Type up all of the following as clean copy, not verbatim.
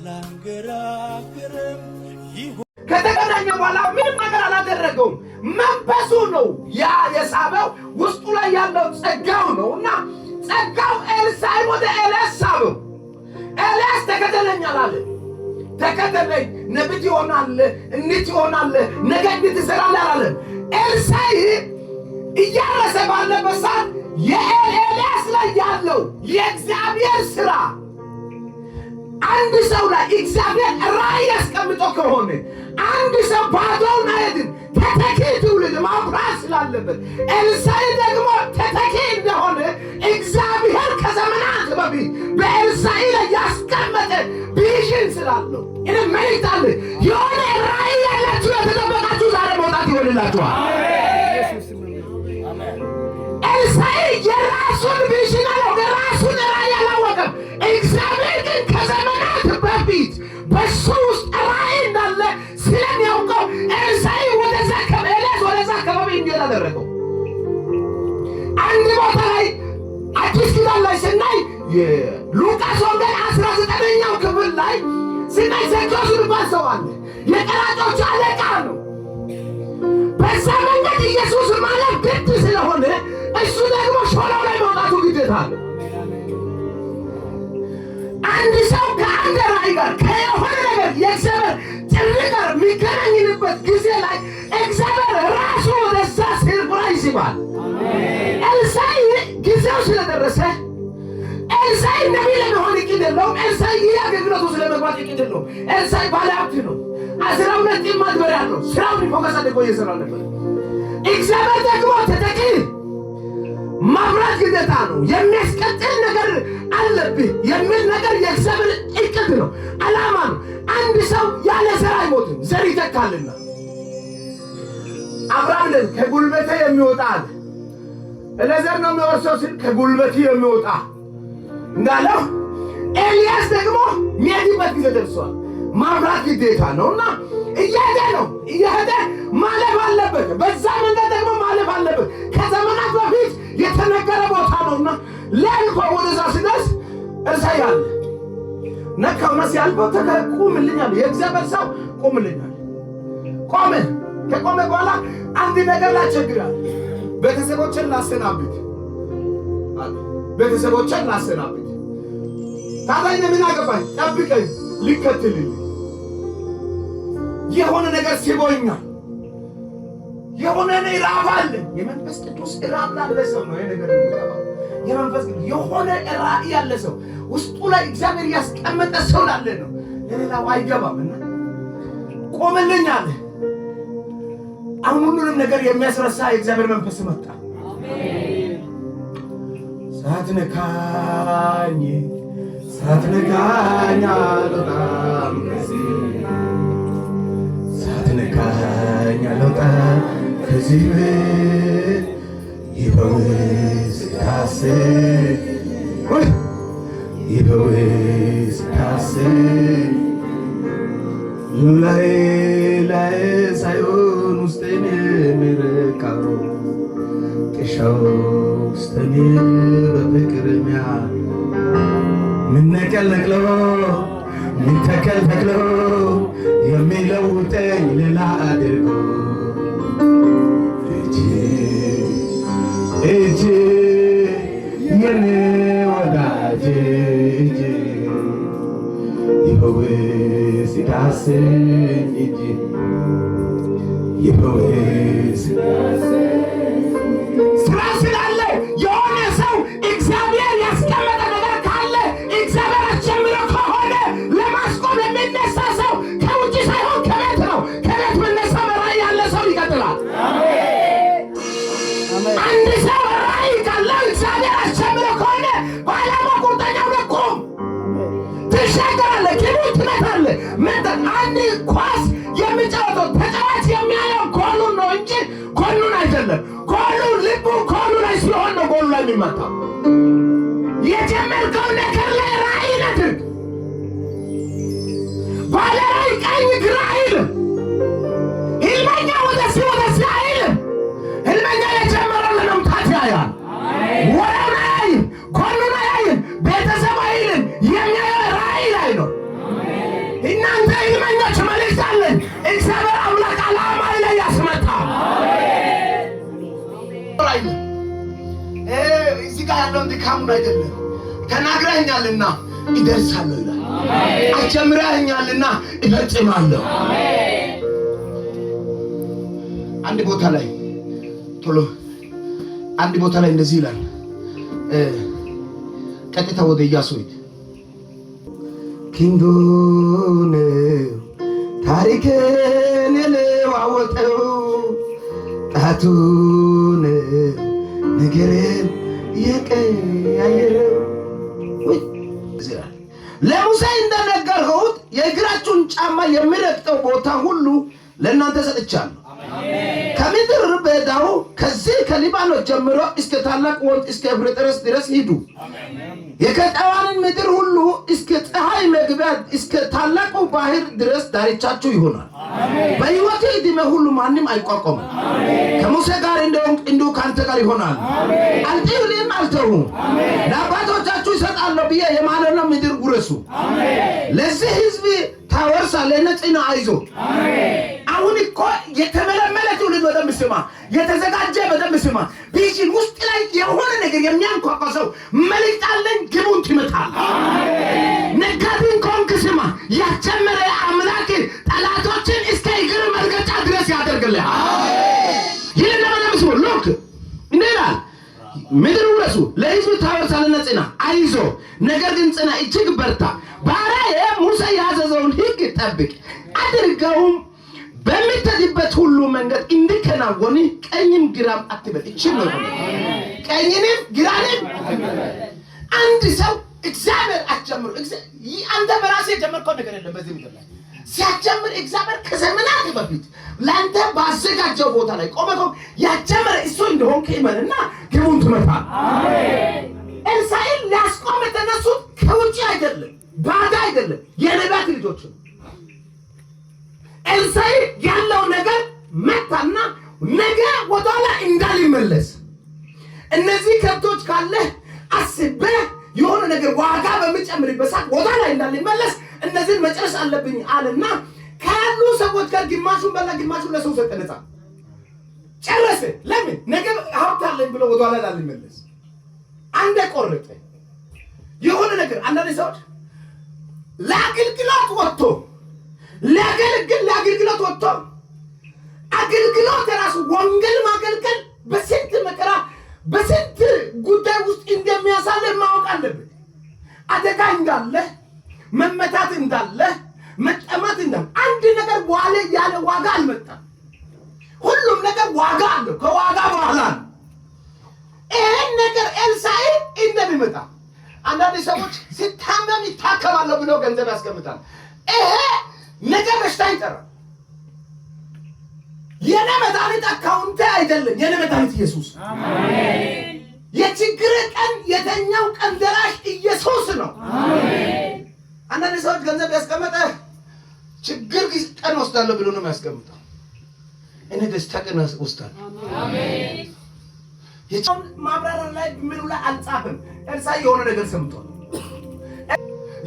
አላንገራግርም ከተገናኘ በኋላ ምንም ነገር አላደረገውም። መንፈሱ ነው ያ የሳበው፣ ውስጡ ላይ ያለው ጸጋው ነውና ጸጋው ኤልሳዕ ወደ ኤልያስ ሳበው። ኤልያስ ተከተለኝ አለ። ተከተለኝ ነብይ ይሆናል፣ እንት ይሆናል፣ ነገ እንድትሰራለህ አለ። ኤልሳዕ እያረሰ ባለበት ሰዓት የኤልያስ ላይ ያለው የእግዚአብሔር ሥራ አንድ ሰው ላይ እግዚአብሔር ራእይ ያስቀምጦ ከሆነ አንድ ሰው ባዶውን አይሄድም። ተተኪ ትውልድ ማፍራት ስላለበት ኤልሳዕ ደግሞ ተተኪ እንደሆነ እግዚአብሔር ከዘመናት በፊት በኤልሳዕ ላይ ያስቀመጠ ቪዥን ስላለው እኔ መልእክት የሆነ ራእይ ያላችሁ የተጠበቃችሁ ዛሬ መውጣት ይሆንላችኋል። ኤልሳዕ የራሱን ቪዥን አለው፣ የራሱን ራእይ አላወቀም። እግዚአብሔር ግን ከዘመናት በፊት በሱ ውስጥ ራእይ እንዳለ ስለሚያውቀው ኤልሳዕ ኤልያስ ወደዛ አካባቢ እንዲሄድ አደረገው። አንድ ቦታ ላይ አዲስ ኪዳን ላይ ስናይ የሉቃስ ወንጌል 19ኛው ክፍል ላይ ስናይ ዘኬዎስ የሚባል ሰው አለ። የቀራጮች አለቃ ነው። በዛ መንገድ ኢየሱስ ማለት ግድ ስለሆነ እሱ ደግሞ ሾላው ላይ መውጣቱ ግዴታ ነው። አንድ ሰው ከአንድ ራእይ ጋር ከሆነ ነገር የእግዚአብሔር ጥሪ ጋር የሚገናኝበት ጊዜ ላይ እግዚአብሔር ራሱ ወደዛ ሰርፕራይዝ ይባል። ኤልሳዕ ጊዜው ስለደረሰ ኤልሳዕ ነቢይ ለመሆን እቅድ የለውም። ኤልሳዕ ይህ አገልግሎቱ ስለመግባት እቅድ የለውም። ኤልሳዕ ባለሀብት ነው። 12 ጥማድ በሬ አለው። ስራውን ፎከስ አድርጎ እየሰራ ነበር። እግዚአብሔር ደግሞ ተተኪ ማፍራት ግዴታ ነው። የሚያስቀጥል ነገር አለብህ የሚል ነገር የእግዚአብሔር እቅድ ነው፣ ዓላማ ነው። አንድ ሰው ያለ ዘር አይሞትም፣ ዘር ይተካልና። አብርሃም ከጉልበቴ የሚወጣ አለ። ለዘር ነው የሚወርሰው ሲል ከጉልበቴ የሚወጣ እንዳለው ኤልያስ ደግሞ የሚሄድበት ጊዜ ደርሷል። ማፍራት ግዴታ ነውና እየሄደ ነው። እየሄደ ማለፍ አለበት። በዛ መንገድ ደግሞ ማለፍ አለበት። ከዘመናት በፊት የተነገረ ቦታ ነውና ለልፎ ወደዛ ሲደርስ ኤልሳዕ አለ። ነካውና ሲያልፈው ቁምልኛል፣ የእግዚአብሔር ሰው ቁምልኛል። ቆመ። ከቆመ በኋላ አንድ ነገር ላስቸግራል። ቤተሰቦችን ላሰናብት፣ ቤተሰቦችን ላሰናብት። ታዲያ ምን አገባኝ? ጠብቀኝ፣ ልከተልልኝ። የሆነ ነገር ሲቦኛል፣ የሆነ ራብ አለ። የመንፈስ ቅዱስ ራብ ላለ ሰው ነው ይሄ ነገር የሚገባው። የመንፈስ ቅዱስ የሆነ ራእይ ያለ ሰው ውስጡ ላይ እግዚአብሔር ያስቀመጠ ሰው ላለ ነው፣ ለሌላው አይገባምና ቆመልኝ አለ። አሁን ሁሉንም ነገር የሚያስረሳ የእግዚአብሔር መንፈስ መጣ። አሜን። ሳትነካኝ አልወጣም፣ ሳትነካኝ አልወጣም ከዚህ ቤት። ይፈውስ ዳስህ፣ ይፈውስ ዳስህ ላይ ሳይሆን ውስጤን የሚረካው ጥሻው ውስጤን በፍቅር ሚያል ምን ነቀል ነቅሎ ምን ተከል ተክሎ የሚለውጠኝ ሌላ አድርጎ እጅ የኔ ወዳጅ እጅ ይፈውስ ዳስኝ እጅ ይፈውስ ስራ ስላለ የሆነ ሰው እግዚአብሔር ያስቀመጠ ነገር ካለ እግዚአብሔር አስጀምሮ ከሆነ ለማስቆም የሚነሳ ሰው ከውጭ ሳይሆን ከቤት ነው። ከቤት መነሳ ራእይ ያለ ሰው ይቀጥላል። አንድ ሰው ራእይ ካለው እግዚአብሔር አስጀምሮ ከሆነ በዓላማ ቁርጠኛ ሆነህ ቁም፣ ትሻገራለህ። ኪቡን ትመታለህ። አንድ ኳስ የሚጫወተው ተጫዋች የሚያየው ጎሉን ነው እንጂ ጎሉን አይደለም። ጎሉ ልቡ ጎሉ ላይ ስለሆነ ነው ጎሉ ላይ የሚመታው። የጀመርከው ነገር ላይ ራእይ ነድርግ። ባለ ራእይ ቀኝ ግራ አይልም። ህልመኛ ወደዚህ ወደዚህ አይልም። ህልመኛ የጀመረው ለመምታት ያያል። ወረውን አያይም፣ ጎሉን አያይም፣ ቤተሰብ አይልም። የሚያየው ራእይ ላይ ነው። ድካሙን አይደለም። ተናግረኸኛልና ይደርሳለሁ ይላል። አጀምረኸኛልና ይፈጽማለሁ። አንድ ቦታ ላይ ቶሎ አንድ ቦታ ላይ እንደዚህ ይላል። ቀጥታ ወደ ኢያሱ ሂድ። ክንዱን ታሪክን የለዋወጠው ጣቱን ነገርን የቀያየረው ለሙሴ እንደነገርሁት የእግራችሁን ጫማ የሚረግጠው ቦታ ሁሉ ለእናንተ ሰጥቻለሁ። ከምድር በዳው ከዚህ ከሊባኖስ ጀምሮ እስከ ታላቅ ወንዝ እስከ ኤፍራጥስ ድረስ ሂዱ። የከነዓንን ምድር ሁሉ እስከ ፀሐይ መግቢያ እስከ ታላቁ ባህር ድረስ ዳርቻችሁ ይሆናል። በሕይወት ዕድሜ ሁሉ ማንም አይቋቋም። ከሙሴ ጋር እንዲሁ ከአንተ ጋር ይሆናል። አልጥልም አልተውም። ለአባቶቻችሁ ይሰጣለሁ ብዬ የማለውን ምድር ውረሱ። ለዚህ ሕዝብ ታወርሳለህ። ነጽና አይዞ አሁን እኮ የተመለመለ ትውልድ በደንብ ስማ፣ የተዘጋጀ በደንብ ስማ። ቢጂን ውስጥ ላይ የሆነ ነገር የሚያንኳኳ ሰው መልእክት አለኝ፣ ግቡን ትመታል። ነጋዴን ኮንክ ስማ፣ ያጀመረ አምላክ ጠላቶችን እስከ እግር መርገጫ ድረስ ያደርግልሃል። ይህን ለበደንብ ስሙ። ሎክ እንዴላል ምድር ውረሱ፣ ለሕዝብ ታወርሳለህ። ነጽና አይዞ፣ ነገር ግን ጽና፣ እጅግ በርታ። ባሪያዬ ሙሴ ያዘዘውን ሕግ ጠብቅ አድርገውም በሚተድበት ሁሉ መንገድ እንዲከናወን ቀኝም ግራም አትበል። እቺ ነው ቀኝንም ግራንም። አንድ ሰው እግዚአብሔር አትጀምሩ። አንተ በራስህ የጀመርከው ነገር የለም በዚህ ምድር ላይ። ሲያጀምር እግዚአብሔር ከዘመናት በፊት ለአንተ ባዘጋጀው ቦታ ላይ ቆመው ያጀመረ እሱ እንደሆነ ከይመንና ግቡን ትመታል። ኤልሳዕን ሊያስቆም የተነሱት ከውጭ አይደለም፣ ባዳ አይደለም፣ የነቢያት ልጆች ነው። ኤልሳዕ ያለው ነገር መታና ነገ ወደኋላ እንዳልመለስ እነዚህ ከብቶች ካለ አስበህ የሆነ ነገር ዋጋ በሚጨምርበት ሰዓት ወደኋላ እንዳልመለስ እነዚህን መጨረስ አለብኝ አለና ካሉ ሰዎች ጋር ግማሹን በላ፣ ግማሹን ለሰው ሰጠ። ነፃ ጨረሰ። ለምን? ነገ ሀብት አለኝ ብሎ ወደኋላ እንዳልመለስ አንደ ቆረጠ። የሆነ ነገር አንዳንድ ሰዎች ለአገልግሎት ወጥቶ ለአገልግሎት ወጥቶ አገልግሎት ራሱ ወንጌል ማገልገል በስንት መከራ በስንት ጉዳይ ውስጥ እንደሚያሳልፍ ማወቅ አለበት። አደጋ እንዳለ፣ መመታት እንዳለ፣ መጠማት እንዳለ አንድ ነገር በኋላ ያለ ዋጋ አልመጣም። ሁሉም ነገር ዋጋ አለው። ከዋጋ በኋላ ነው ይሄን ነገር ኤልሳዕ እንደሚመጣ። አንዳንድ ሰዎች ሲታመም ይታከማለሁ ብሎ ገንዘብ ያስቀምጣል። ይሄ ነገ በሽታ ይጠራል። የኔ መድኃኒት አካውንት አይደለም፣ የኔ መድኃኒት ኢየሱስ። አሜን። የችግር ቀን የተኛው ቀን ደራሽ ኢየሱስ ነው። አሜን። አንዳንድ ሰዎች ገንዘብ ያስቀመጠ ችግር ቀን ወስዳለሁ ብሎ ነው የሚያስቀምጠው። እኔ ደስታ ቀን ወስዳለሁ። አሜን። የቻውን ማብራሪያ ላይ ምኑ ላይ አልጻፈም። ኤልሳዕ የሆነ ነገር ሰምቷል።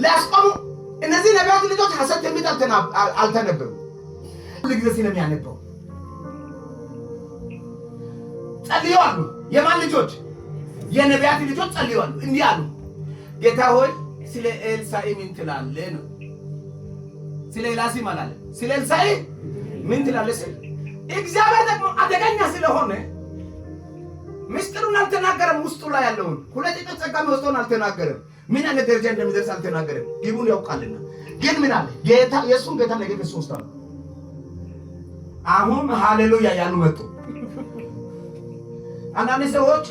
ሊያስቆሙ እነዚህ ነቢያት ልጆች ሐሰት የሚጠልተን አልተነበሩም። ሁሉ ጊዜ ስለሚያነበው ጸልየዋል። የማን ልጆች? የነቢያት ልጆች ጸልየዋል። እንዲህ አሉ፣ ጌታ ሆይ ስለ ኤልሳዕ ምን ትላለህ ነው። ስለ ኤልያስ ማለት ስለ ኤልሳዕ ምን ትላለህ ሲል እግዚአብሔር ደግሞ አደገኛ ስለሆነ ምስጢሩን አልተናገረም። ውስጡ ላይ ያለውን ሁለት እጥፍ ጸጋ መስጠቱን አልተናገረም። ምን አይነት ደረጃ እንደሚደርስ አልተናገረም። ግቡን ያውቃልና ግን ምን አለ? ጌታ የሱን ጌታ ነገ ክርስቶስ ታው አሁን ሃሌሉያ ያሉ መጡ። አንዳንድ ሰዎች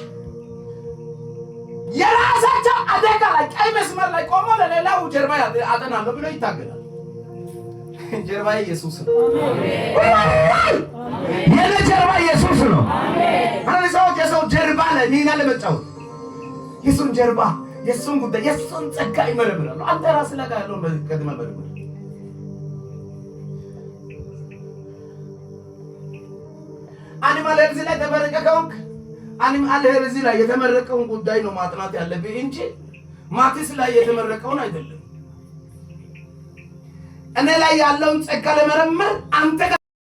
የራሳቸው አደጋ ላይ ቀይ መስመር ላይ ቆሞ ለሌላው ጀርባ አጠናለሁ ብሎ ይታገላል። ጀርባ ኢየሱስ ነው። አሜን። የኔ ጀርባ ኢየሱስ ነው። አሜን። አንዳንድ ሰዎች የሰው ጀርባ ላይ ሚና ለመጫወት የሱን ጀርባ የሱን ጉዳይ የሱን ጸጋ ይመረምራሉ። አንተ ራስህ ላይ ያለውን በቀድመ በልኩ አኒማል ሄልዝ ላይ ተመረቀ ከሆንክ አኒማል ሄልዝ ላይ የተመረቀውን ጉዳይ ነው ማጥናት ያለብህ እንጂ ማቲስ ላይ የተመረቀውን አይደለም። እኔ ላይ ያለውን ጸጋ ለመረመር አንተ